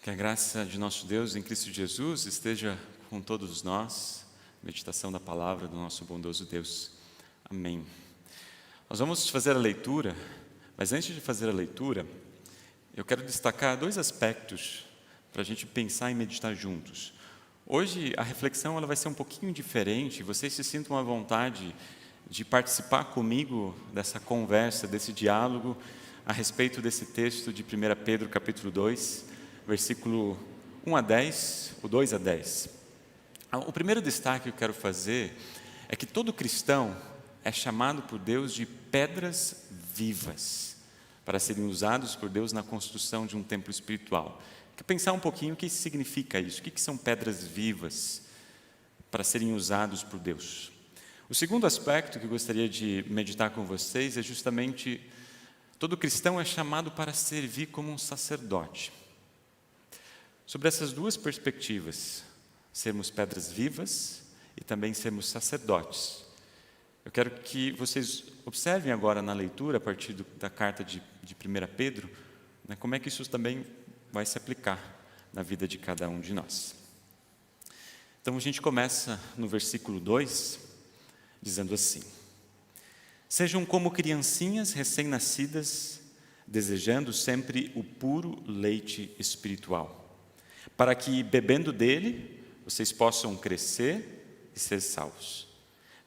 Que a graça de nosso Deus em Cristo Jesus esteja com todos nós. Meditação da palavra do nosso bondoso Deus. Amém. Nós vamos fazer a leitura, mas antes de fazer a leitura, eu quero destacar dois aspectos para a gente pensar e meditar juntos. Hoje a reflexão ela vai ser um pouquinho diferente, vocês se sintam à vontade de participar comigo dessa conversa, desse diálogo a respeito desse texto de 1 Pedro capítulo 2, versículo 1 a 10, o 2 a 10. O primeiro destaque que eu quero fazer é que todo cristão é chamado por Deus de pedras vivas, para serem usados por Deus na construção de um templo espiritual. Quero pensar um pouquinho o que significa isso, o que são pedras vivas para serem usados por Deus. O segundo aspecto que eu gostaria de meditar com vocês é justamente, todo cristão é chamado para servir como um sacerdote. Sobre essas duas perspectivas, sermos pedras vivas e também sermos sacerdotes. Eu quero que vocês observem agora na leitura, a partir da carta de 1 Pedro, como é que isso também vai se aplicar na vida de cada um de nós. Então a gente começa no versículo 2, dizendo assim: Sejam como criancinhas recém-nascidas, desejando sempre o puro leite espiritual, para que, bebendo dele, vocês possam crescer e ser salvos.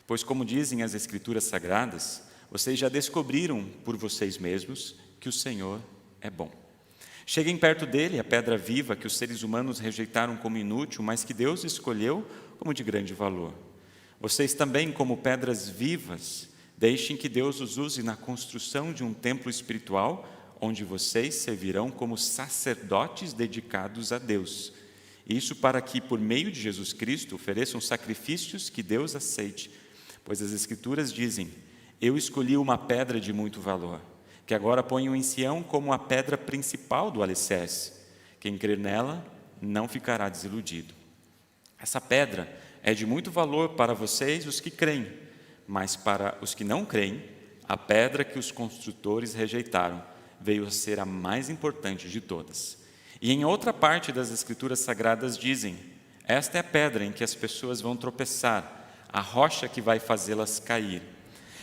Pois, como dizem as Escrituras Sagradas, vocês já descobriram por vocês mesmos que o Senhor é bom. Cheguem perto dele, a pedra viva que os seres humanos rejeitaram como inútil, mas que Deus escolheu como de grande valor. Vocês também, como pedras vivas, deixem que Deus os use na construção de um templo espiritual, onde vocês servirão como sacerdotes dedicados a Deus. Isso para que, por meio de Jesus Cristo, ofereçam sacrifícios que Deus aceite. Pois as Escrituras dizem: Eu escolhi uma pedra de muito valor, que agora ponho em Sião como a pedra principal do alicerce. Quem crer nela não ficará desiludido. Essa pedra é de muito valor para vocês, os que creem, mas para os que não creem, a pedra que os construtores rejeitaram veio a ser a mais importante de todas. E em outra parte das Escrituras Sagradas dizem: Esta é a pedra em que as pessoas vão tropeçar, a rocha que vai fazê-las cair.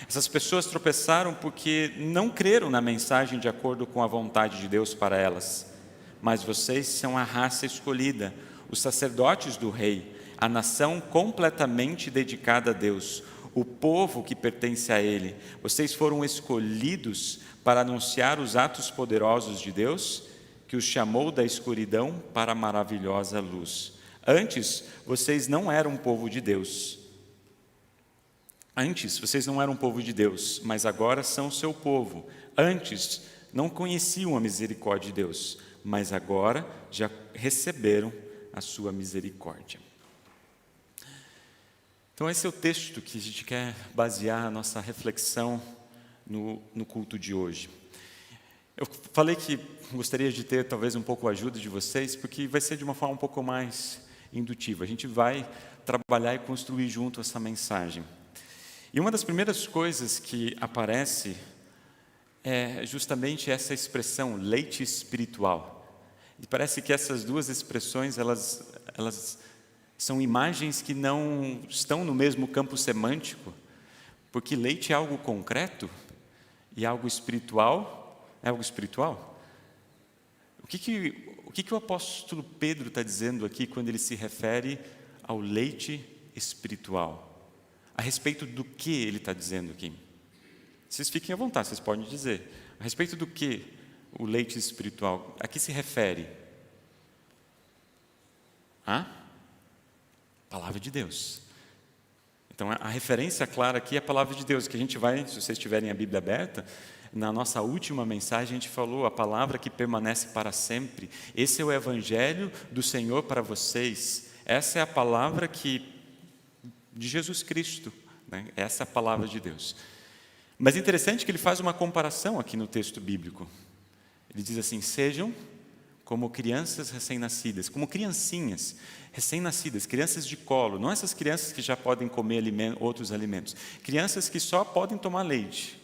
Essas pessoas tropeçaram porque não creram na mensagem de acordo com a vontade de Deus para elas. Mas vocês são a raça escolhida, os sacerdotes do Rei, a nação completamente dedicada a Deus, o povo que pertence a Ele. Vocês foram escolhidos para anunciar os atos poderosos de Deus, que os chamou da escuridão para a maravilhosa luz. Antes, vocês não eram um povo de Deus. Antes, vocês não eram um povo de Deus, mas agora são o seu povo. Antes, não conheciam a misericórdia de Deus, mas agora já receberam a sua misericórdia. Então esse é o texto que a gente quer basear a nossa reflexão no culto de hoje. Eu falei que gostaria de ter talvez um pouco a ajuda de vocês, porque vai ser de uma forma um pouco mais indutiva. A gente vai trabalhar e construir junto essa mensagem. E uma das primeiras coisas que aparece é justamente essa expressão, leite espiritual. E parece que essas duas expressões, elas são imagens que não estão no mesmo campo semântico, porque leite é algo concreto e algo espiritual é algo espiritual. O que o apóstolo Pedro está dizendo aqui quando ele se refere ao leite espiritual? A respeito do que ele está dizendo aqui? Vocês fiquem à vontade, vocês podem dizer. A respeito do que o leite espiritual? A que se refere? Palavra de Deus. Então, a referência clara aqui é a palavra de Deus, que a gente vai, se vocês tiverem a Bíblia aberta, na nossa última mensagem a gente falou a palavra que permanece para sempre. Esse é o evangelho do Senhor para vocês. Essa é a palavra de Jesus Cristo, Essa é a palavra de Deus. Mas é interessante que ele faz uma comparação aqui no texto bíblico. Ele diz assim: sejam como crianças recém-nascidas, como criancinhas recém-nascidas, crianças de colo, não essas crianças que já podem comer outros alimentos, crianças que só podem tomar leite.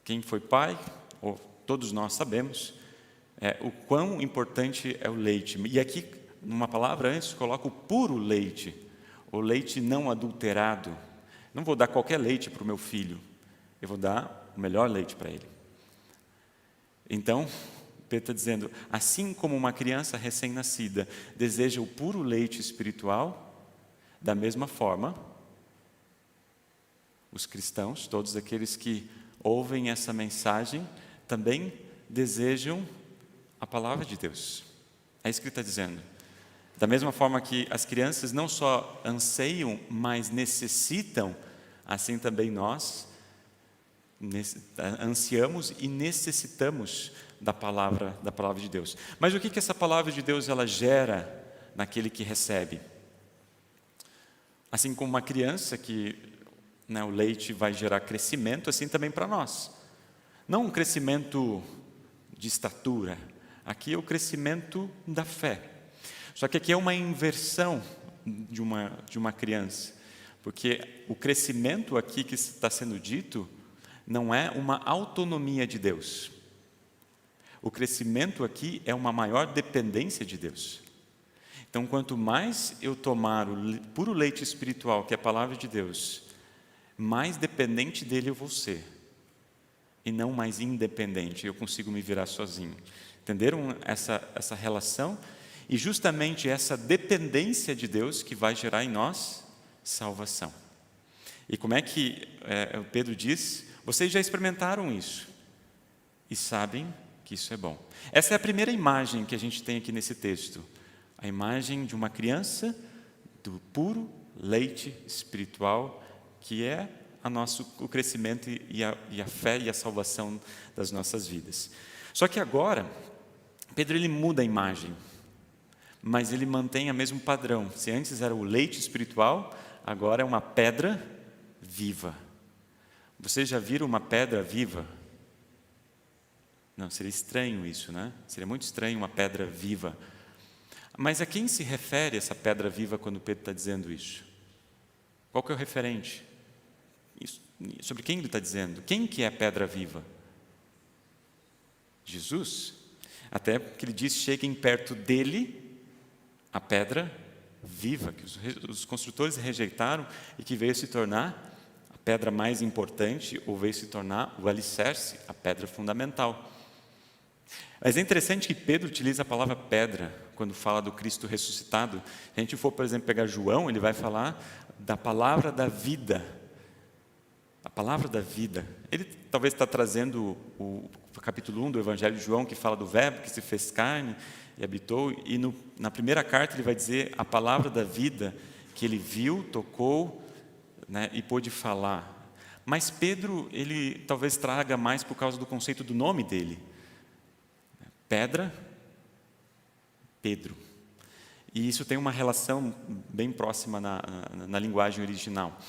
Quem foi pai, ou todos nós sabemos, o quão importante é o leite. E aqui, numa palavra antes, coloca o puro leite, o leite não adulterado. Não vou dar qualquer leite para o meu filho, eu vou dar o melhor leite para ele. Então, Pedro está dizendo, assim como uma criança recém-nascida deseja o puro leite espiritual, da mesma forma, os cristãos, todos aqueles que ouvem essa mensagem, também desejam a palavra de Deus. É isso que ele está dizendo. Da mesma forma que as crianças não só anseiam, mas necessitam, assim também nós ansiamos e necessitamos da palavra de Deus. Mas o que essa palavra de Deus ela gera naquele que recebe? Assim como uma criança que o leite vai gerar crescimento, assim também para nós. Não um crescimento de estatura, aqui é o crescimento da fé. Só que aqui é uma inversão de uma criança, porque o crescimento aqui que está sendo dito não é uma autonomia de Deus. O crescimento aqui é uma maior dependência de Deus. Então, quanto mais eu tomar o puro leite espiritual, que é a palavra de Deus, mais dependente dele eu vou ser, e não mais independente, eu consigo me virar sozinho. Entenderam essa relação? E justamente essa dependência de Deus que vai gerar em nós salvação. E como é que Pedro diz? Vocês já experimentaram isso e sabem que isso é bom. Essa é a primeira imagem que a gente tem aqui nesse texto. A imagem de uma criança do puro leite espiritual, que é o crescimento e a fé e a salvação das nossas vidas. Só que agora, Pedro ele muda a imagem, mas ele mantém o mesmo padrão. Se antes era o leite espiritual, agora é uma pedra viva. Vocês já viram uma pedra viva? Não, seria estranho isso, né? Seria muito estranho uma pedra viva. Mas a quem se refere essa pedra viva quando Pedro está dizendo isso? Qual que é o referente? Sobre quem ele está dizendo? Quem que é a pedra viva? Jesus. Até porque ele diz, cheguem perto dele a pedra viva, que os construtores rejeitaram e que veio se tornar a pedra mais importante, ou veio se tornar o alicerce, a pedra fundamental. Mas é interessante que Pedro utiliza a palavra pedra quando fala do Cristo ressuscitado. Se a gente for, por exemplo, pegar João, ele vai falar da palavra da vida. A palavra da vida. Ele talvez está trazendo o capítulo 1 do Evangelho de João, que fala do verbo que se fez carne e habitou, e na primeira carta ele vai dizer a palavra da vida que ele viu, tocou, e pôde falar. Mas Pedro, ele talvez traga mais por causa do conceito do nome dele. Pedra, Pedro. E isso tem uma relação bem próxima na linguagem original.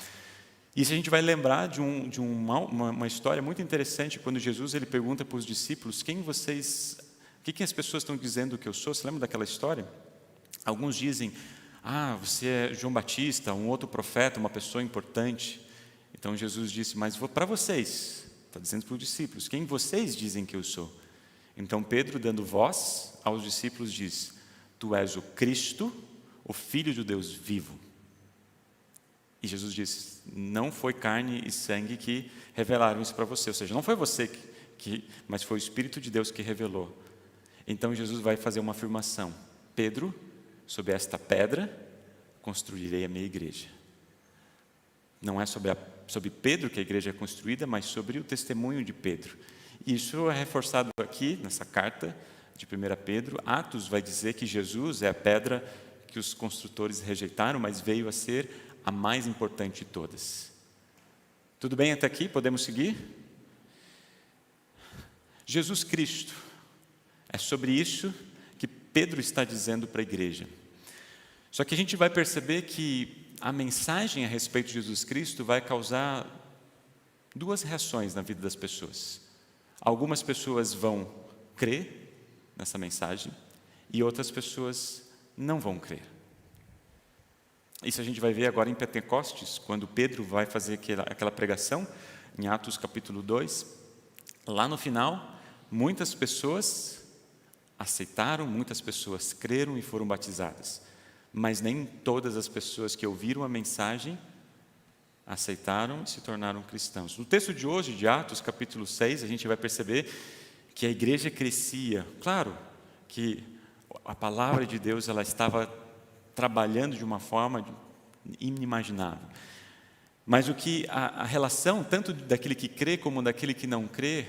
E se a gente vai lembrar de uma história muito interessante, quando Jesus ele pergunta para os discípulos, o que as pessoas estão dizendo que eu sou? Você lembra daquela história? Alguns dizem, você é João Batista, um outro profeta, uma pessoa importante. Então Jesus disse, mas para vocês, está dizendo para os discípulos, quem vocês dizem que eu sou? Então Pedro, dando voz aos discípulos, diz, tu és o Cristo, o Filho de Deus vivo. E Jesus disse, não foi carne e sangue que revelaram isso para você. Ou seja, não foi você mas foi o Espírito de Deus que revelou. Então Jesus vai fazer uma afirmação. Pedro, sobre esta pedra, construirei a minha igreja. Não é sobre Pedro que a igreja é construída, mas sobre o testemunho de Pedro. Isso é reforçado aqui, nessa carta de 1 Pedro. Atos vai dizer que Jesus é a pedra que os construtores rejeitaram, mas veio a ser a mais importante de todas. Tudo bem até aqui? Podemos seguir? Jesus Cristo. É sobre isso que Pedro está dizendo para a igreja. Só que a gente vai perceber que a mensagem a respeito de Jesus Cristo vai causar duas reações na vida das pessoas. Algumas pessoas vão crer nessa mensagem e outras pessoas não vão crer. Isso a gente vai ver agora em Pentecostes, quando Pedro vai fazer aquela pregação, em Atos capítulo 2. Lá no final, muitas pessoas aceitaram, muitas pessoas creram e foram batizadas, mas nem todas as pessoas que ouviram a mensagem aceitaram e se tornaram cristãos. No texto de hoje, de Atos, capítulo 6, a gente vai perceber que a igreja crescia. Claro que a palavra de Deus ela estava trabalhando de uma forma inimaginável. Mas a relação, tanto daquele que crê como daquele que não crê,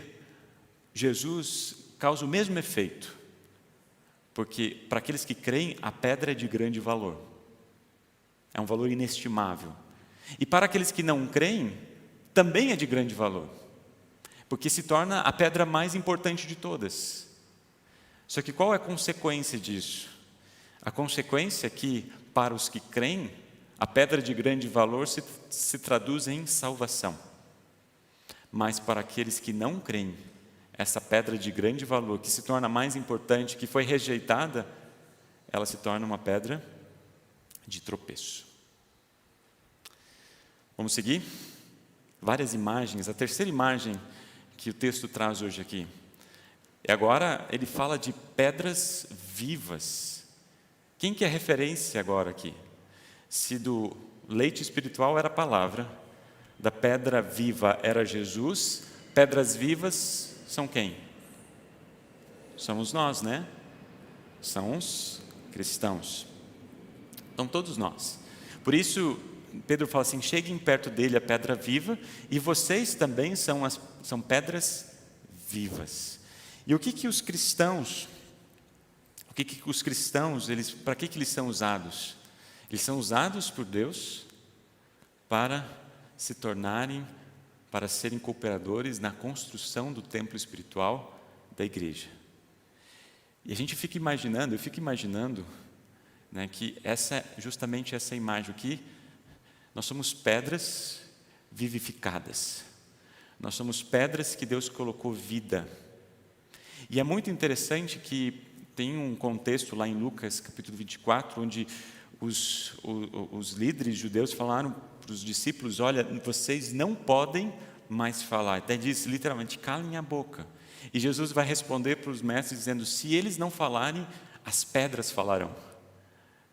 Jesus causa o mesmo efeito. Porque para aqueles que creem, a pedra é de grande valor. É um valor inestimável. E para aqueles que não creem, também é de grande valor. Porque se torna a pedra mais importante de todas. Só que qual é a consequência disso? A consequência é que, para os que creem, a pedra de grande valor se traduz em salvação. Mas para aqueles que não creem, essa pedra de grande valor, que se torna mais importante, que foi rejeitada, ela se torna uma pedra de tropeço. Vamos seguir? Várias imagens. A terceira imagem que o texto traz hoje aqui. E agora ele fala de pedras vivas. Quem que é referência agora aqui? Se do leite espiritual era a palavra, da pedra viva era Jesus, pedras vivas são quem? Somos nós, né? São os cristãos. Então todos nós. Por isso, Pedro fala assim, cheguem perto dele a pedra viva, e vocês também são pedras vivas. E o que os cristãos, para que eles são usados? Eles são usados por Deus para se tornarem, para serem cooperadores na construção do templo espiritual da igreja. E a gente fica imaginando, eu fico imaginando, né, que justamente essa imagem aqui, nós somos pedras vivificadas. Nós somos pedras que Deus colocou vida. E é muito interessante que tem um contexto lá em Lucas, capítulo 24, onde os líderes judeus falaram para os discípulos, olha, vocês não podem mais falar. Até diz literalmente, calem a boca. E Jesus vai responder para os mestres dizendo, se eles não falarem, as pedras falarão.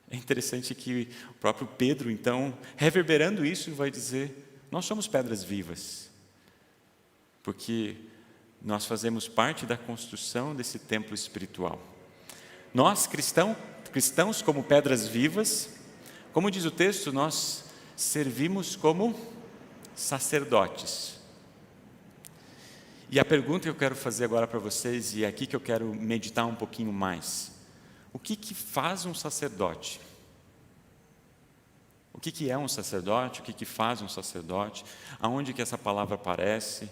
É interessante que o próprio Pedro, então, reverberando isso, vai dizer, nós somos pedras vivas. Porque nós fazemos parte da construção desse templo espiritual. Nós, cristãos como pedras vivas, como diz o texto, nós servimos como sacerdotes. E a pergunta que eu quero fazer agora para vocês, e é aqui que eu quero meditar um pouquinho mais. O que faz um sacerdote? O que é um sacerdote? O que faz um sacerdote? Aonde que essa palavra aparece?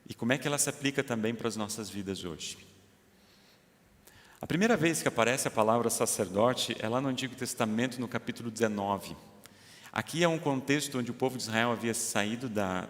E como é que ela se aplica também para as nossas vidas hoje? A primeira vez que aparece a palavra sacerdote é lá no Antigo Testamento, no capítulo 19. Aqui é um contexto onde o povo de Israel havia saído da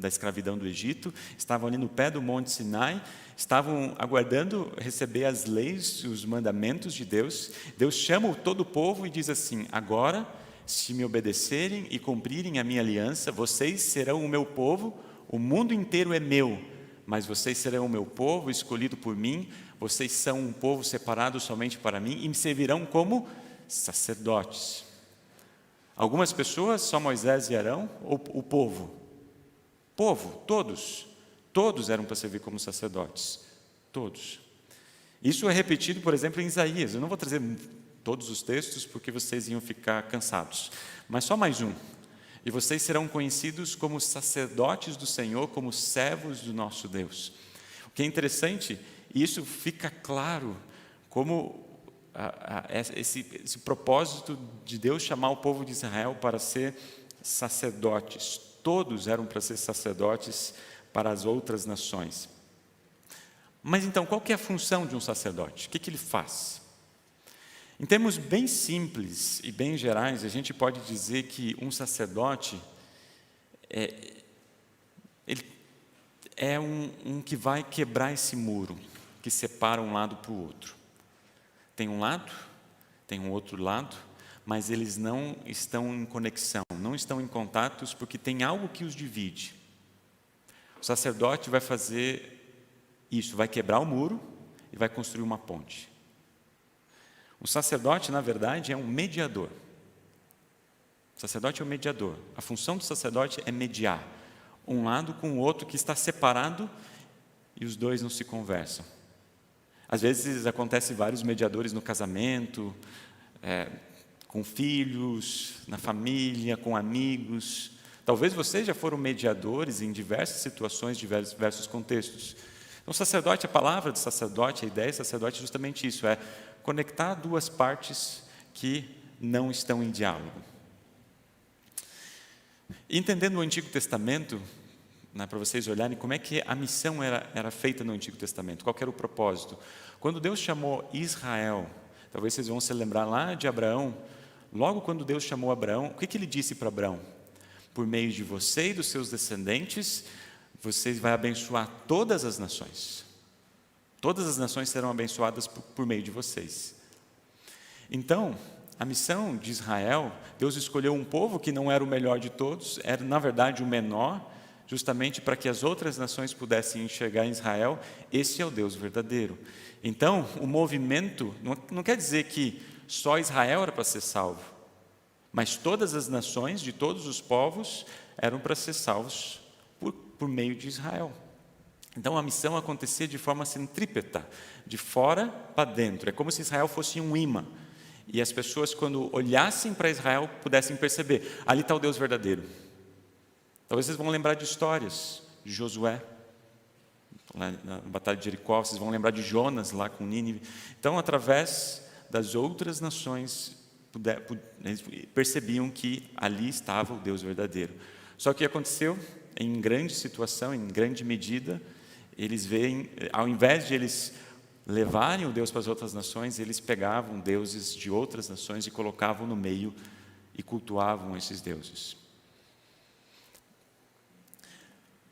escravidão do Egito, estavam ali no pé do Monte Sinai, estavam aguardando receber as leis, os mandamentos de Deus. Deus chama todo o povo e diz assim, agora, se me obedecerem e cumprirem a minha aliança, vocês serão o meu povo, o mundo inteiro é meu, mas vocês serão o meu povo, escolhido por mim, vocês são um povo separado somente para mim e me servirão como sacerdotes. Algumas pessoas, só Moisés e Arão, ou o povo? Povo, todos eram para servir como sacerdotes, todos. Isso é repetido, por exemplo, em Isaías. Eu não vou trazer todos os textos porque vocês iam ficar cansados, mas só mais um. E vocês serão conhecidos como sacerdotes do Senhor, como servos do nosso Deus. O que é interessante, e isso fica claro, como esse propósito de Deus chamar o povo de Israel para ser sacerdotes. Todos eram para ser sacerdotes para as outras nações. Mas então, qual que é a função de um sacerdote? O que ele faz? Em termos bem simples e bem gerais, a gente pode dizer que um sacerdote ele é um que vai quebrar esse muro que separa um lado para o outro. Tem um lado, tem um outro lado, mas eles não estão em conexão, não estão em contatos, porque tem algo que os divide. O sacerdote vai fazer isso, vai quebrar o muro e vai construir uma ponte. O sacerdote, na verdade, é um mediador. O sacerdote é um mediador. A função do sacerdote é mediar um lado com o outro que está separado e os dois não se conversam. Às vezes acontece vários mediadores no casamento, com filhos, na família, com amigos. Talvez vocês já foram mediadores em diversas situações, diversos contextos. Então, o sacerdote, a palavra do sacerdote, a ideia do sacerdote é justamente isso, é conectar duas partes que não estão em diálogo. Entendendo o Antigo Testamento, para vocês olharem como é que a missão era feita no Antigo Testamento, qual era o propósito. Quando Deus chamou Israel, talvez vocês vão se lembrar lá de Abraão, logo quando Deus chamou Abraão, o que ele disse para Abraão? Por meio de você e dos seus descendentes, você vai abençoar todas as nações. Todas as nações serão abençoadas por meio de vocês. Então, a missão de Israel, Deus escolheu um povo que não era o melhor de todos, era na verdade o menor, justamente para que as outras nações pudessem enxergar em Israel, esse é o Deus verdadeiro. Então, o movimento, não quer dizer que só Israel era para ser salvo, mas todas as nações, de todos os povos, eram para ser salvos por meio de Israel. Então, a missão acontecia de forma centrípeta, de fora para dentro. É como se Israel fosse um imã. E as pessoas, quando olhassem para Israel, pudessem perceber, ali está o Deus verdadeiro. Talvez vocês vão lembrar de histórias de Josué, lá na Batalha de Jericó, vocês vão lembrar de Jonas lá com Nínive. Então, através das outras nações, eles percebiam que ali estava o Deus verdadeiro. Só que o que aconteceu, em grande situação, em grande medida, eles veem, ao invés de eles levarem o Deus para as outras nações, eles pegavam deuses de outras nações e colocavam no meio e cultuavam esses deuses.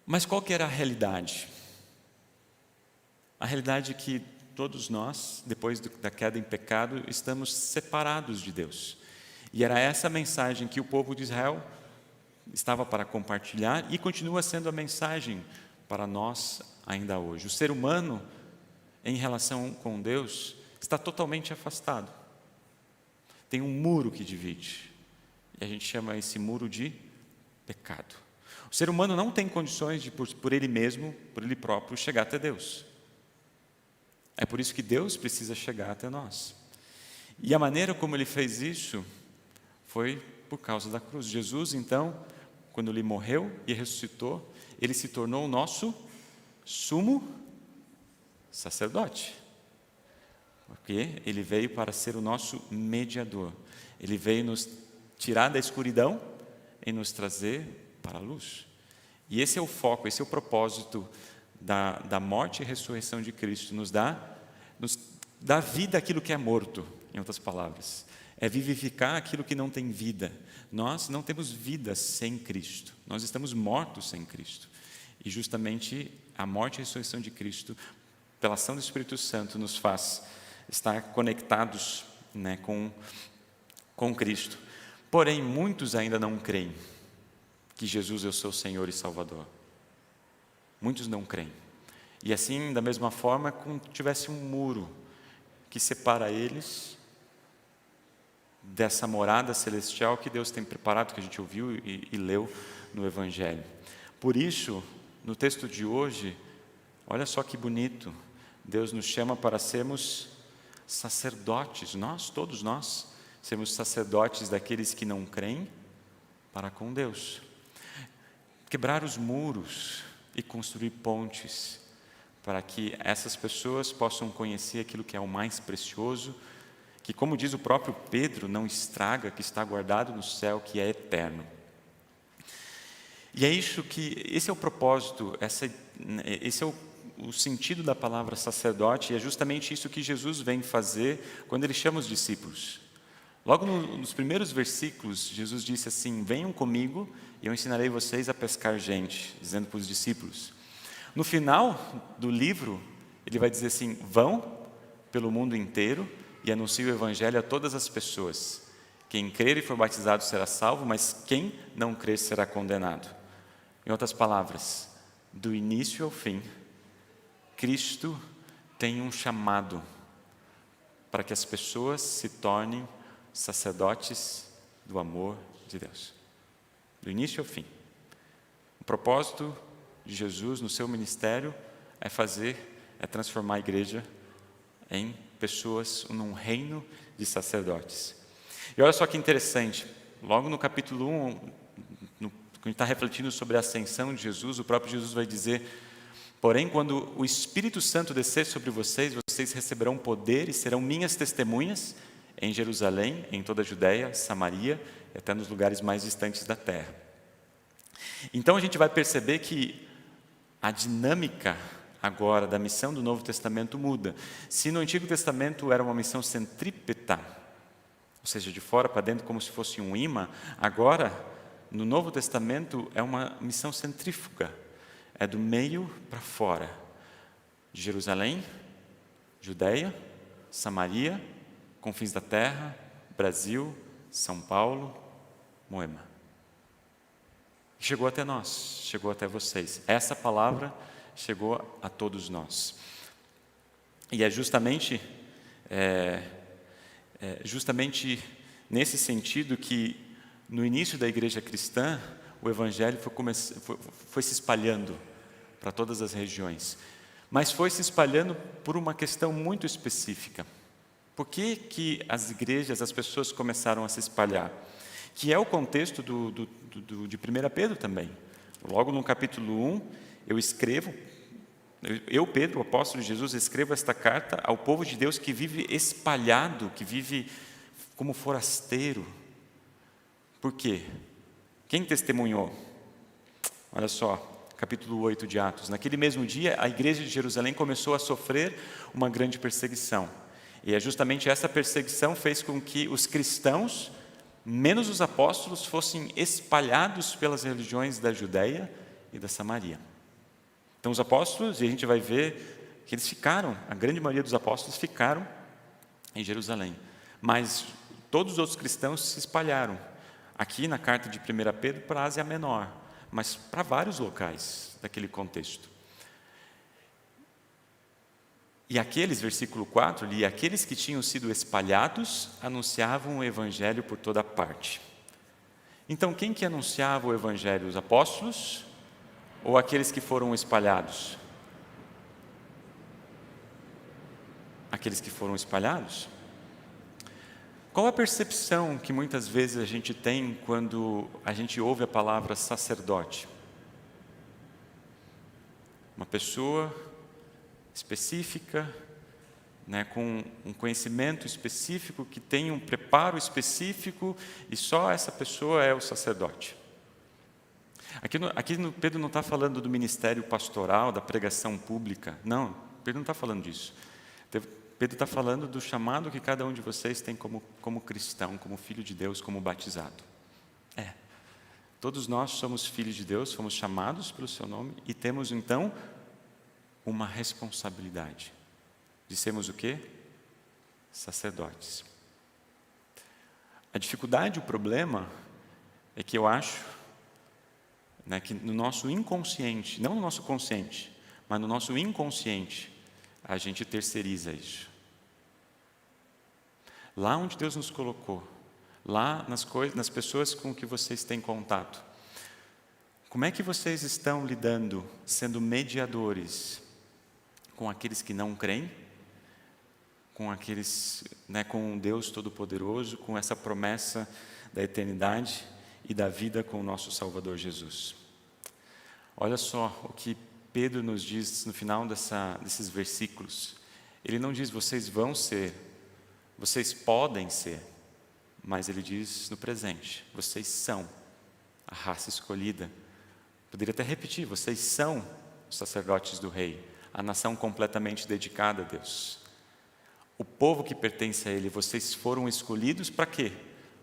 Mas qual que era a realidade? A realidade é que todos nós, depois da queda em pecado, estamos separados de Deus. E era essa a mensagem que o povo de Israel estava para compartilhar e continua sendo a mensagem para nós ainda hoje. O ser humano, em relação com Deus, está totalmente afastado. Tem um muro que divide. E a gente chama esse muro de pecado. O ser humano não tem condições de, por ele mesmo, por ele próprio, chegar até Deus. É por isso que Deus precisa chegar até nós. E a maneira como ele fez isso foi por causa da cruz. Jesus, então, quando ele morreu e ressuscitou, ele se tornou o nosso sumo sacerdote. Porque ele veio para ser o nosso mediador. Ele veio nos tirar da escuridão e nos trazer para a luz. E esse é o foco, esse é o propósito da morte e ressurreição de Cristo. Nos dá vida àquilo que é morto, em outras palavras. É vivificar aquilo que não tem vida. Nós não temos vida sem Cristo. Nós estamos mortos sem Cristo. E justamente a morte e a ressurreição de Cristo, pela ação do Espírito Santo, nos faz estar conectados, com Cristo. Porém, muitos ainda não creem que Jesus é o seu Senhor e Salvador. Muitos não creem. E assim, da mesma forma, como tivesse um muro que separa eles dessa morada celestial que Deus tem preparado, que a gente ouviu e leu no Evangelho. Por isso, no texto de hoje, olha só que bonito, Deus nos chama para sermos sacerdotes, todos nós, sermos sacerdotes daqueles que não creem para com Deus. Quebrar os muros e construir pontes para que essas pessoas possam conhecer aquilo que é o mais precioso, que, como diz o próprio Pedro, não estraga, que está guardado no céu, que é eterno. E é isso que, esse é o propósito, esse é o sentido da palavra sacerdote, e é justamente isso que Jesus vem fazer quando ele chama os discípulos. Logo nos primeiros versículos, Jesus disse assim: venham comigo e eu ensinarei vocês a pescar gente, dizendo para os discípulos. No final do livro, ele vai dizer assim: vão pelo mundo inteiro e anunciem o Evangelho a todas as pessoas. Quem crer e for batizado será salvo, mas quem não crer será condenado. Em outras palavras, do início ao fim, Cristo tem um chamado para que as pessoas se tornem sacerdotes do amor de Deus, do início ao fim. O propósito de Jesus no seu ministério é transformar a igreja em pessoas, num reino de sacerdotes. E olha só que interessante, logo no capítulo 1, quando a gente está refletindo sobre a ascensão de Jesus, o próprio Jesus vai dizer: porém, quando o Espírito Santo descer sobre vocês, vocês receberão poder e serão minhas testemunhas em Jerusalém, em toda a Judéia, Samaria e até nos lugares mais distantes da terra. Então a gente vai perceber que a dinâmica agora da missão do Novo Testamento muda. Se no Antigo Testamento era uma missão centrípeta, ou seja, de fora para dentro como se fosse um imã, agora no Novo Testamento é uma missão centrífuga, é do meio para fora, de Jerusalém, Judéia, Samaria, confins da terra, Brasil, São Paulo, Moema. Chegou até nós, chegou até vocês. Essa palavra chegou a todos nós. E é justamente nesse sentido que, no início da igreja cristã, o evangelho foi se espalhando para todas as regiões. Mas foi se espalhando por uma questão muito específica. Por que as igrejas, as pessoas começaram a se espalhar? Que é o contexto de 1 Pedro também. Logo no capítulo 1, eu, Pedro, o apóstolo de Jesus, escrevo esta carta ao povo de Deus que vive espalhado, que vive como forasteiro. Por quê? Quem testemunhou? Olha só, capítulo 8 de Atos. Naquele mesmo dia, a igreja de Jerusalém começou a sofrer uma grande perseguição. E é justamente essa perseguição fez com que os cristãos, menos os apóstolos, fossem espalhados pelas religiões da Judéia e da Samaria. Então os apóstolos, e a gente vai ver que eles ficaram, a grande maioria dos apóstolos ficaram em Jerusalém. Mas todos os outros cristãos se espalharam. Aqui na carta de 1 Pedro para a Ásia Menor, mas para vários locais daquele contexto. E aqueles, versículo 4, e aqueles que tinham sido espalhados anunciavam o evangelho por toda parte. Então, quem que anunciava o evangelho? Os apóstolos ou aqueles que foram espalhados? Aqueles que foram espalhados? Qual a percepção que muitas vezes a gente tem quando a gente ouve a palavra sacerdote? Uma pessoa específica, com um conhecimento específico, que tem um preparo específico, e só essa pessoa é o sacerdote. Aqui Pedro não está falando do ministério pastoral, da pregação pública. Não, Pedro não está falando disso. Pedro está falando do chamado que cada um de vocês tem como cristão, como filho de Deus, como batizado. Todos nós somos filhos de Deus, fomos chamados pelo seu nome e temos então uma responsabilidade de sermos o quê? Sacerdotes. A dificuldade, o problema é que eu acho que no nosso inconsciente, não no nosso consciente, mas no nosso inconsciente, a gente terceiriza isso. Lá onde Deus nos colocou, lá nas pessoas com que vocês têm contato, como é que vocês estão lidando, sendo mediadores com aqueles que não creem, com aqueles, com Deus Todo-Poderoso, com essa promessa da eternidade e da vida com o nosso Salvador Jesus? Olha só o que Pedro nos diz no final desses versículos. Ele não diz vocês vão ser, vocês podem ser, mas ele diz no presente, vocês são a raça escolhida. Poderia até repetir, vocês são os sacerdotes do rei, a nação completamente dedicada a Deus. O povo que pertence a Ele, vocês foram escolhidos para quê?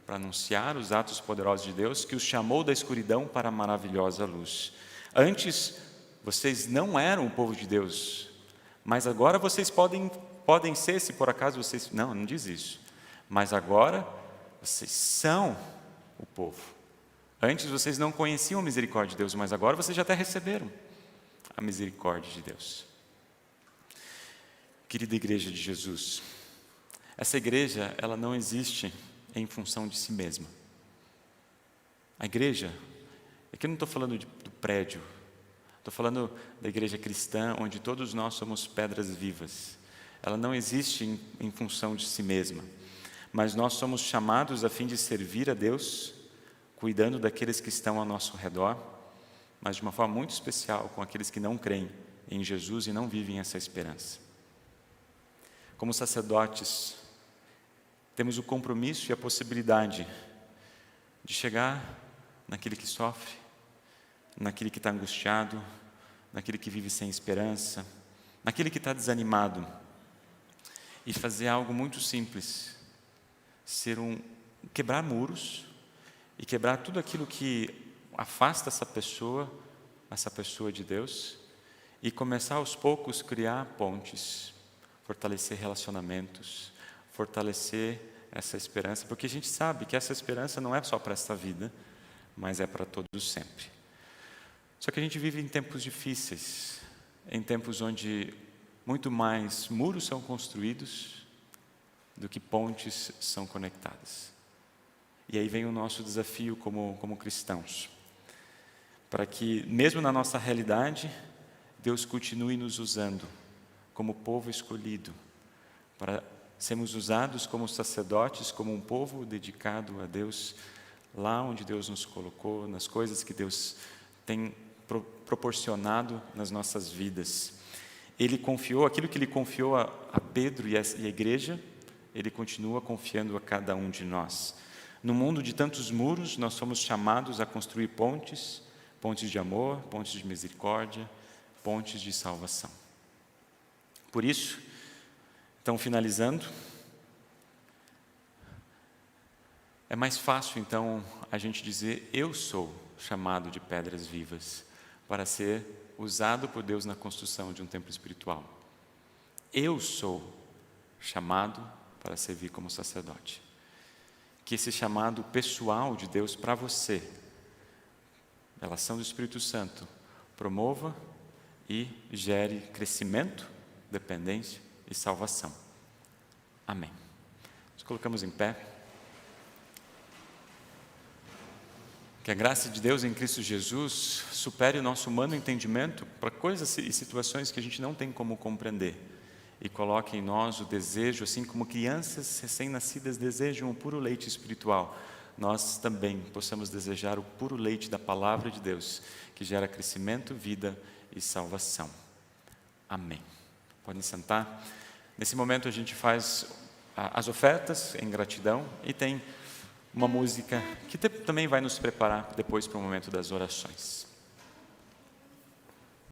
Para anunciar os atos poderosos de Deus, que os chamou da escuridão para a maravilhosa luz. Antes, vocês não eram o povo de Deus, mas agora vocês podem ser, se por acaso vocês... Não diz isso. Mas agora, vocês são o povo. Antes vocês não conheciam a misericórdia de Deus, mas agora vocês já até receberam a misericórdia de Deus. Querida igreja de Jesus, essa igreja, ela não existe em função de si mesma. A igreja, aqui eu não estou falando do prédio, estou falando da igreja cristã, onde todos nós somos pedras vivas. Ela não existe em função de si mesma, mas nós somos chamados a fim de servir a Deus, cuidando daqueles que estão ao nosso redor, mas de uma forma muito especial com aqueles que não creem em Jesus e não vivem essa esperança. Como sacerdotes, temos o compromisso e a possibilidade de chegar naquele que sofre, naquele que está angustiado, naquele que vive sem esperança, naquele que está desanimado, e fazer algo muito simples, quebrar muros e quebrar tudo aquilo que afasta essa pessoa de Deus, e começar aos poucos a criar pontes, fortalecer relacionamentos, fortalecer essa esperança, porque a gente sabe que essa esperança não é só para esta vida, mas é para todos sempre. Só que a gente vive em tempos difíceis, em tempos onde muito mais muros são construídos do que pontes são conectadas. E aí vem o nosso desafio como cristãos, para que, mesmo na nossa realidade, Deus continue nos usando como povo escolhido, para sermos usados como sacerdotes, como um povo dedicado a Deus, lá onde Deus nos colocou, nas coisas que Deus tem proporcionado nas nossas vidas. Ele confiou, aquilo que Ele confiou a Pedro e a igreja, Ele continua confiando a cada um de nós. No mundo de tantos muros, nós somos chamados a construir pontes, pontes de amor, pontes de misericórdia, pontes de salvação. Por isso, então, finalizando, é mais fácil, então, a gente dizer: eu sou chamado de pedras vivas para ser usado por Deus na construção de um templo espiritual. Eu sou chamado para servir como sacerdote. Que esse chamado pessoal de Deus para você, a ação do Espírito Santo, promova e gere crescimento, dependência e salvação. Amém. Nos colocamos em pé. Que a graça de Deus em Cristo Jesus supere o nosso humano entendimento para coisas e situações que a gente não tem como compreender, e coloque em nós o desejo, assim como crianças recém-nascidas desejam o puro leite espiritual, nós também possamos desejar o puro leite da palavra de Deus, que gera crescimento, vida e salvação. Amém. Podem sentar. Nesse momento a gente faz as ofertas em gratidão e tem uma música que também vai nos preparar depois para o momento das orações.